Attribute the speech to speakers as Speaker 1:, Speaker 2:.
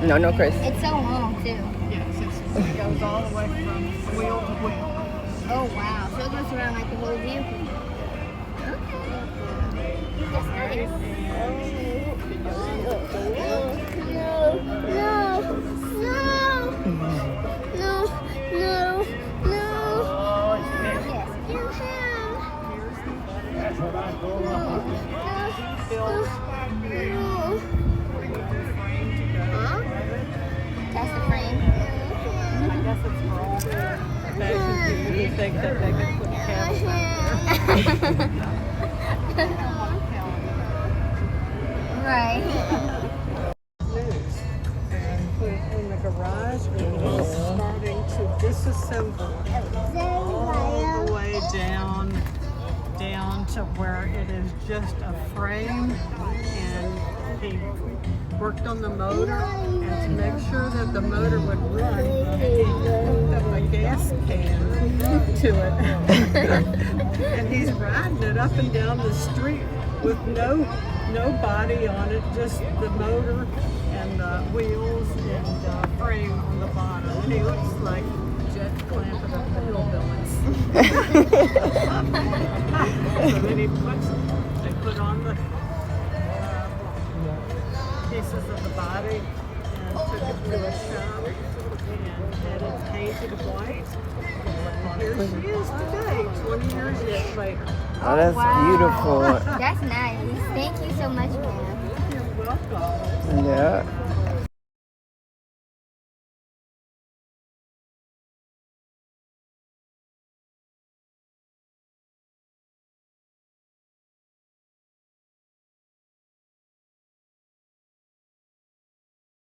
Speaker 1: No, no, Chris.
Speaker 2: It's so long too.
Speaker 3: Yes, it goes all the way from wheel to wheel.
Speaker 2: Oh wow. So it goes around like the whole vehicle. That's nice. That's the frame.
Speaker 3: I guess it's for all the fashion people who think that they can put a camel back there.
Speaker 2: Right.
Speaker 3: And put it in the garage, and it's starting to disassemble all the way down to where it is just a frame. And he worked on the motor, and to make sure that the motor would run, he hooked up a gas can to it. And he's riding it up and down the street with no body on it, just the motor and the wheels and frame on the bottom. And he looks like Jet Clampett of the Hillbillies. So then they put on the pieces of the body and took it to a shop and had it painted white. And here she is today, 20 years later.
Speaker 1: Oh, that's beautiful.
Speaker 2: That's nice. Thank you so much, ma'am.
Speaker 3: You're welcome.
Speaker 1: Yeah.